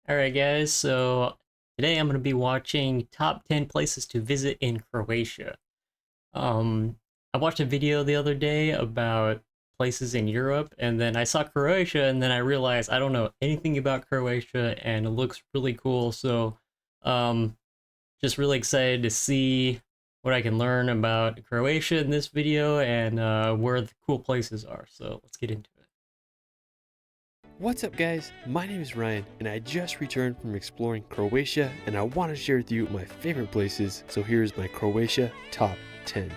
Alright guys, so today I'm going to be watching top 10 places to visit in Croatia. Um, I watched a video the other day about places in Europe, and then I saw Croatia, and then I realized I don't know anything about Croatia, and it looks really cool, so um, just really excited to see what I can learn about Croatia in this video, and where the cool places are, so let's get into it. What's up guys, my name is Ryan and I just returned from exploring Croatia and I want to share with you my favorite places, so here's my Croatia top 10.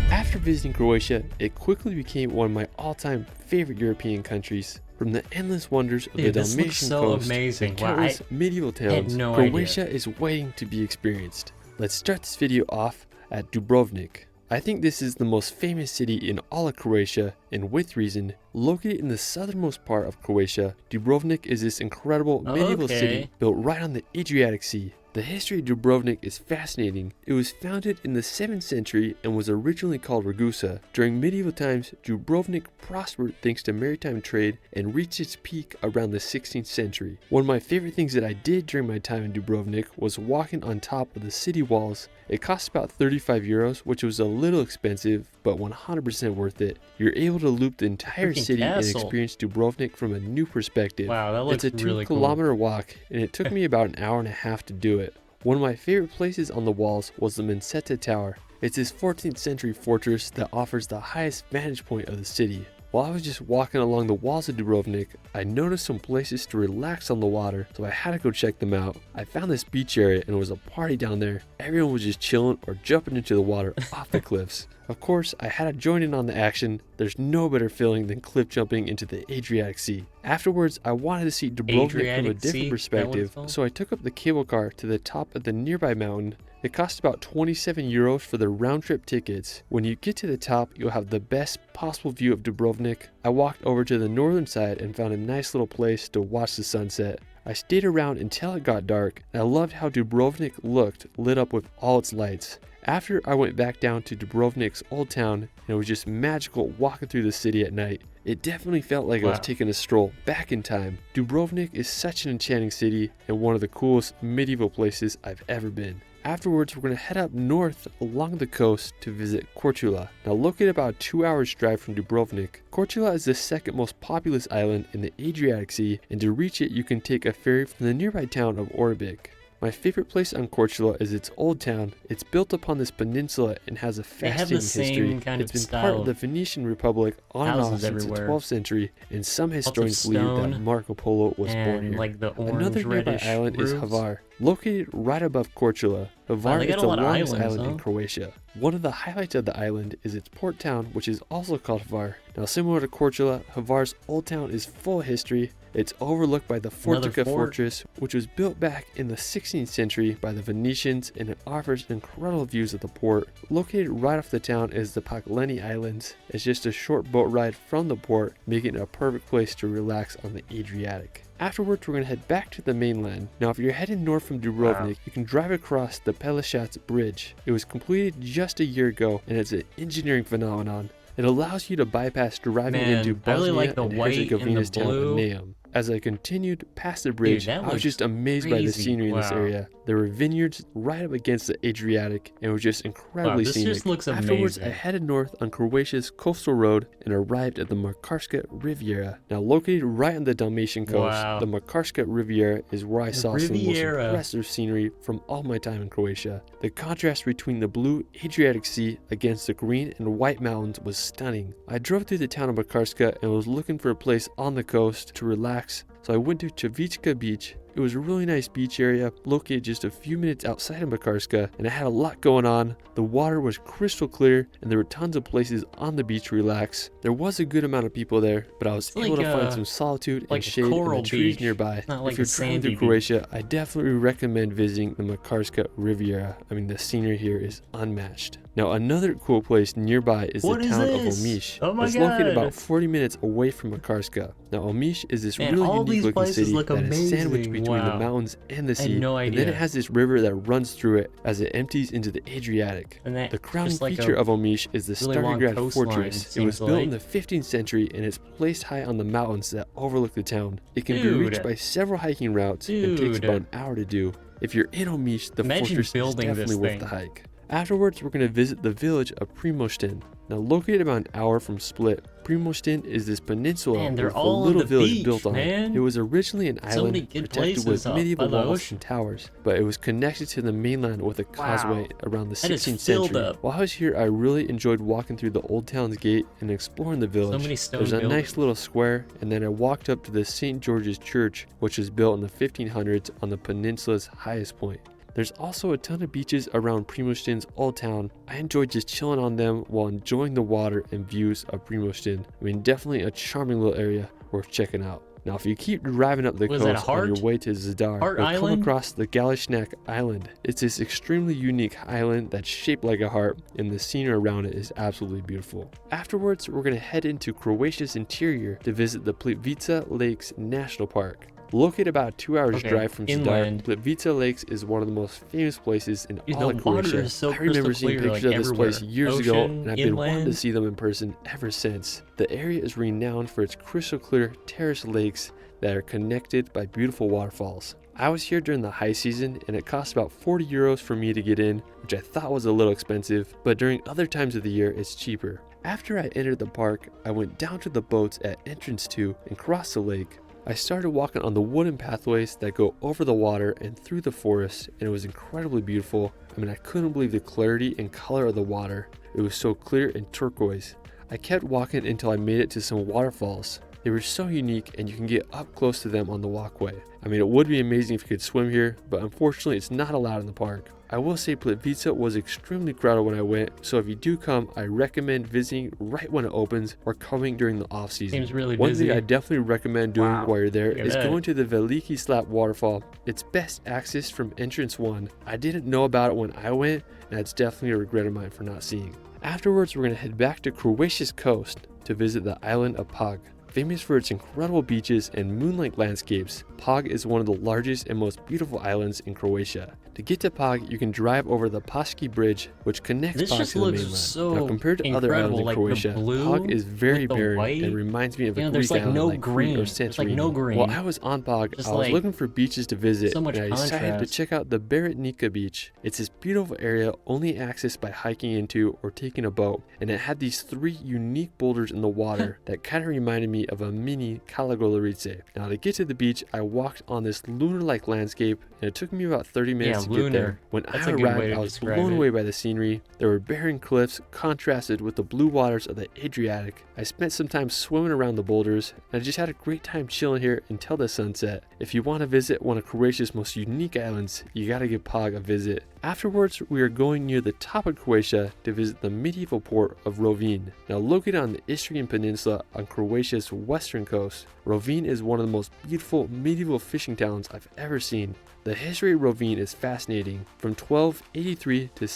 After visiting Croatia, it quickly became one of my all-time favorite European countries. From the endless wonders of the Dalmatian coast to countless medieval towns, Croatia is waiting to be experienced. Let's start this video off at Dubrovnik. I think this is the most famous city in all of Croatia, and with reason. Located in the southernmost part of Croatia, Dubrovnik is this incredible medieval city built right on the Adriatic Sea. The history of Dubrovnik is fascinating. It was founded in the 7th century and was originally called Ragusa. During medieval times, Dubrovnik prospered thanks to maritime trade and reached its peak around the 16th century. One of my favorite things that I did during my time in Dubrovnik was walking on top of the city walls. It cost about 35 euros, which was a little expensive, but 100% worth it. You're able to loop the entire city and experience Dubrovnik from a new perspective. Wow, that looks really cool. It's a 2-kilometer walk, and it took me about an hour and a half to do it. One of my favorite places on the walls was the Menseta Tower. It's this 14th century fortress that offers the highest vantage point of the city. While I was just walking along the walls of Dubrovnik, I noticed some places to relax on the water, so I had to go check them out. I found this beach area and it was a party down there. Everyone was just chilling or jumping into the water off the cliffs. Of course, I had to join in on the action. There's no better feeling than cliff jumping into the Adriatic Sea. Afterwards, I wanted to see Dubrovnik from a different perspective, so I took up the cable car to the top of the nearby mountain. It cost about 27 euros for the round-trip tickets. When you get to the top, you'll have the best possible view of Dubrovnik. I walked over to the northern side and found a nice little place to watch the sunset. I stayed around until it got dark, and I loved how Dubrovnik looked lit up with all its lights. After I went back down to Dubrovnik's old town, and it was just magical walking through the city at night. It definitely felt like I was taking a stroll back in time. Dubrovnik is such an enchanting city and one of the coolest medieval places I've ever been. Afterwards, we're going to head up north along the coast to visit Korčula. Now located about a 2 hours drive from Dubrovnik, Korčula is the second most populous island in the Adriatic Sea, and to reach it you can take a ferry from the nearby town of Orebic. My favorite place on Korčula is its old town. It's built upon this peninsula and has a fascinating history. It's been part of the Venetian Republic on and off since the 12th century, and some historians believe that Marco Polo was born here. Another nearby island is Hvar, located right above Korčula. Hvar is the longest island in Croatia. One of the highlights of the island is its port town, which is also called Hvar. Now similar to Korčula, Hvar's old town is full of history. It's overlooked by the Fortica Fortress, which was built back in the 16th century by the Venetians, and it offers incredible views of the port. Located right off the town is the Pakleni Islands. It's just a short boat ride from the port, making it a perfect place to relax on the Adriatic. Afterwards, we're going to head back to the mainland. Now, if you're heading north from Dubrovnik, you can drive across the Pelješac Bridge. It was completed just a year ago, and it's an engineering phenomenon. It allows you to bypass driving into Bosnia and Herzegovina's town of Neum. As I continued past the bridge, I was just amazed by the scenery in this area. There were vineyards right up against the Adriatic, and it was just incredibly scenic. Afterwards, I headed north on Croatia's coastal road and arrived at the Makarska Riviera. Now located right on the Dalmatian coast, the Makarska Riviera is where I saw some of the most impressive scenery from all my time in Croatia. The contrast between the blue Adriatic Sea against the green and white mountains was stunning. I drove through the town of Makarska and was looking for a place on the coast to relax. So I went to Čavička Beach. It was a really nice beach area located just a few minutes outside of Makarska, and it had a lot going on. The water was crystal clear and there were tons of places on the beach to relax. There was a good amount of people there, but I was able to find some solitude and shade in the trees nearby. If you're traveling through Croatia, I definitely recommend visiting the Makarska Riviera. I mean, the scenery here is unmatched. Now another cool place nearby is the What is town of this? Omish. Oh my It's located about god. 40 minutes away from Makarska. Now Omish is this Man, really all unique these looking places city look that is sandwiched amazing. between the Wow. mountains and the I had sea, no and then it idea. has this river that runs through it as it empties into the Adriatic. And that The crowning just like feature a of Omish is the really long Starograd coastline, fortress. It was seems built in like. the 15th century and it's placed high on the mountains that overlook the town. It can be reached Dude. by several hiking routes and takes Dude. about an hour to do. If you're in Omish, the Imagine fortress is building this definitely worth the thing. hike. Afterwards, we're going to visit the village of Primošten. Now, located about an hour from Split, Primošten is this peninsula Man, they're with a all on little the village beach, built on man. it. It was originally an So many island good protected places with up medieval by the walls ocean. and towers, but it was connected to the mainland with a causeway around the That is 16th filled century. up. While I was here, I really enjoyed walking through the old town's gate and exploring the village. many stone There's a buildings. nice little square, and then I walked up to the St. George's Church, which was built in the 1500s on the peninsula's highest point. There's also a ton of beaches around Primošten's old town. I enjoyed just chilling on them while enjoying the water and views of Primošten. I mean, definitely a charming little area worth checking out. Now, if you keep driving up the Was that a coast on heart? your way to Zadar, Heart you'll come Island? across the Galishnak Island. It's this extremely unique island that's shaped like a heart, and the scenery around it is absolutely beautiful. Afterwards, we're going to head into Croatia's interior to visit the Plitvica Lakes National Park. Located about a 2 hours drive from inland. Zadar, Plitvica Lakes is one of the most famous places in Dude, all the of water Croatia. is so I remember crystal seeing clear, pictures like, of this place everywhere. years ago, Ocean, and I've been wanting to inland. see them in person ever since. The area is renowned for its crystal clear terrace lakes that are connected by beautiful waterfalls. I was here during the high season and it cost about 40 euros for me to get in, which I thought was a little expensive, but during other times of the year it's cheaper. After I entered the park, I went down to the boats at entrance 2 and crossed the lake. I started walking on the wooden pathways that go over the water and through the forest, and it was incredibly beautiful. I mean, I couldn't believe the clarity and color of the water. It was so clear and turquoise. I kept walking until I made it to some waterfalls. They were so unique and you can get up close to them on the walkway. I mean, it would be amazing if you could swim here, but unfortunately it's not allowed in the park. I will say Plitvica was extremely crowded when I went, so if you do come, I recommend visiting right when it opens or coming during the off season. Seems really One busy. thing I definitely recommend doing Wow. while you're there Look at is that. going to the Veliki Slap waterfall. It's best accessed from entrance 1. I didn't know about it when I went, and it's definitely a regret of mine for not seeing. Afterwards, we're going to head back to Croatia's coast to visit the island of Pag. Famous for its incredible beaches and moonlight landscapes, Pag is one of the largest and most beautiful islands in Croatia. To get to Pag, you can drive over the Paški Bridge, which connects This Pag just to the looks mainland. so Now, compared to other islands incredible, in like the Croatia, blue Pag is very with the barren white. and reminds me of a You know, Greek there's, like, island no like Crete green. or There's, like, no Santorini. green. While I was on Pag, Just, I was like, looking for beaches to visit, so much and I decided to contrast. check out the Beretnica Beach. It's this beautiful area only accessed by hiking into or taking a boat, and it had these 3 unique boulders in the water that kind of reminded me of a mini Kalagolarice. Now, to get to the beach, I walked on this lunar-like landscape, and it took me about 30 minutes to get there. lunar. When That's I a good way arrived, to I was describe blown it. away by the scenery. There were barren cliffs contrasted with the blue waters of the Adriatic. I spent some time swimming around the boulders, and I just had a great time chilling here until the sunset. If you want to visit one of Croatia's most unique islands, you gotta give Pag a visit. Afterwards, we are going near the top of Croatia to visit the medieval port of Rovinj. Now, located on the Istrian Peninsula on Croatia's western coast, Rovinj is one of the most beautiful medieval fishing towns I've ever seen. The history of Rovinj is fascinating. From 1283 to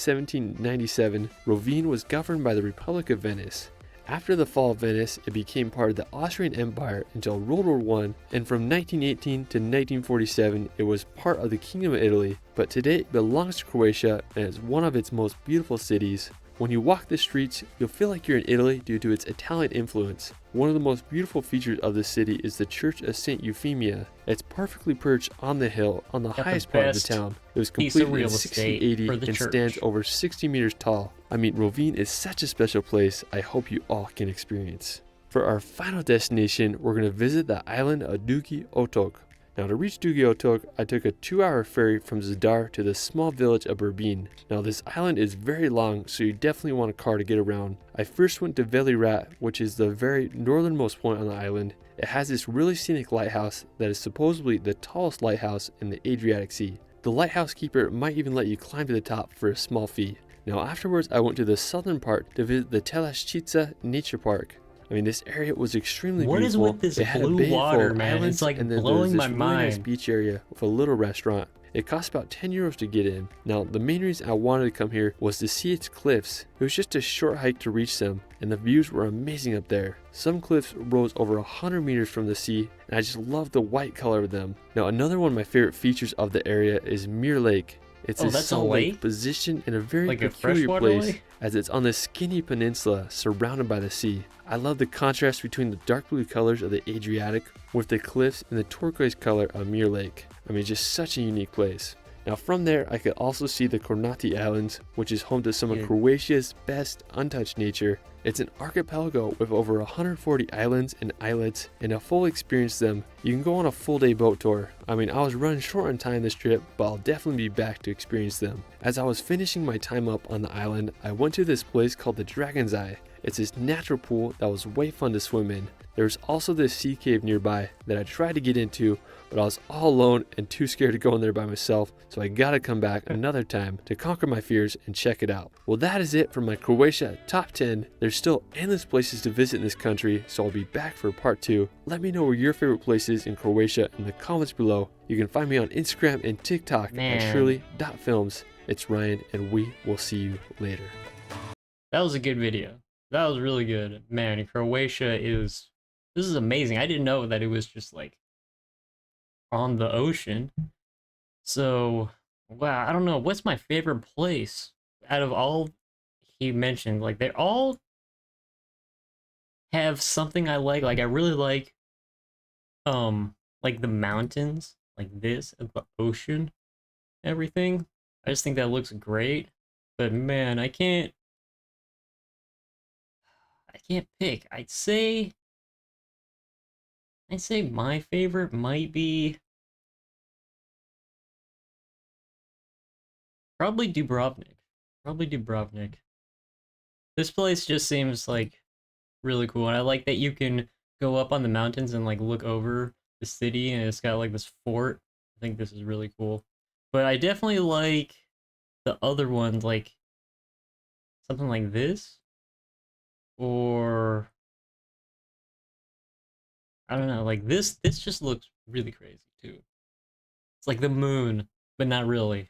1797, Rovinj was governed by the Republic of Venice. After the fall of Venice, it became part of the Austrian Empire until World War I, and from 1918 to 1947, it was part of the Kingdom of Italy, but today it belongs to Croatia and is one of its most beautiful cities. When you walk the streets, you'll feel like you're in Italy due to its Italian influence. One of the most beautiful features of the city is the Church of St. Euphemia. It's perfectly perched on the hill on the Got the highest part of the best town. It was piece of completed real in estate 1680 for the and church. stands over 60 meters tall. I mean, Rovinj is such a special place I hope you all can experience. For our final destination, we're going to visit the island of Dugi Otok. Now, to reach Dugi Otok, I took a 2-hour ferry from Zadar to the small village of Berbin. Now, this island is very long, so you definitely want a car to get around. I first went to Velirat, which is the very northernmost point on the island. It has this really scenic lighthouse that is supposedly the tallest lighthouse in the Adriatic Sea. The lighthouse keeper might even let you climb to the top for a small fee. Now, afterwards, I went to the southern part to visit the Telashchica Nature Park. I mean, this area was extremely What is beautiful. with this It had a blue bay full water, of man? islands, It's, like, and then blowing there was my this really nice mind. beach area with a little restaurant. It cost about 10 euros to get in. Now, the main reason I wanted to come here was to see its cliffs. It was just a short hike to reach them, and the views were amazing up there. Some cliffs rose over 100 meters from the sea, and I just love the white color of them. Now, another one of my favorite features of the area is Mirror Lake. It's Oh, a that's a salt lake lake? positioned in a very Like a peculiar freshwater place, lake? as it's on this skinny peninsula surrounded by the sea. I love the contrast between the dark blue colors of the Adriatic with the cliffs and the turquoise color of Mirror Lake. I mean, just such a unique place. Now from there, I could also see the Kornati Islands, which is home to some of Yeah. Croatia's best untouched nature. It's an archipelago with over 140 islands and islets, and to fully experience them, you can go on a full day boat tour. I mean, I was running short on time this trip, but I'll definitely be back to experience them. As I was finishing my time up on the island, I went to this place called the Dragon's Eye. It's this natural pool that was way fun to swim in. There's also this sea cave nearby that I tried to get into, but I was all alone and too scared to go in there by myself, so I gotta come back another time to conquer my fears and check it out. Well, that is it for my Croatia top 10. There's still endless places to visit in this country, so I'll be back for part 2. Let me know where your favorite place is in Croatia in the comments below. You can find me on Instagram and TikTok Man. at shirley.films. It's Ryan, and we will see you later. That was a good video. That was really good. Man, Croatia is... This is amazing. I didn't know that it was just, like, on the ocean. So, wow, I don't know. What's my favorite place out of all he mentioned? Like, they all have something I like. Like, I really like the mountains, like this, and the ocean, everything. I just think that looks great. But man, I can't pick. I'd say my favorite might be probably Dubrovnik. Probably Dubrovnik. This place just seems like really cool, and I like that you can go up on the mountains and like look over the city, and it's got like this fort. I think this is really cool. But I definitely like the other ones, like something like this, or I don't know, like this. This just looks really crazy too. It's like the moon, but not really.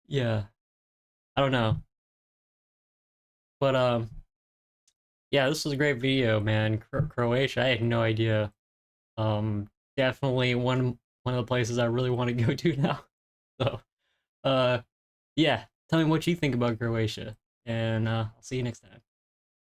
Yeah, I don't know, but yeah, this was a great video, man. Croatia, I had no idea. Definitely one of the places I really want to go to now. So, uh, yeah, tell me what you think about Croatia, and I'll see you next time.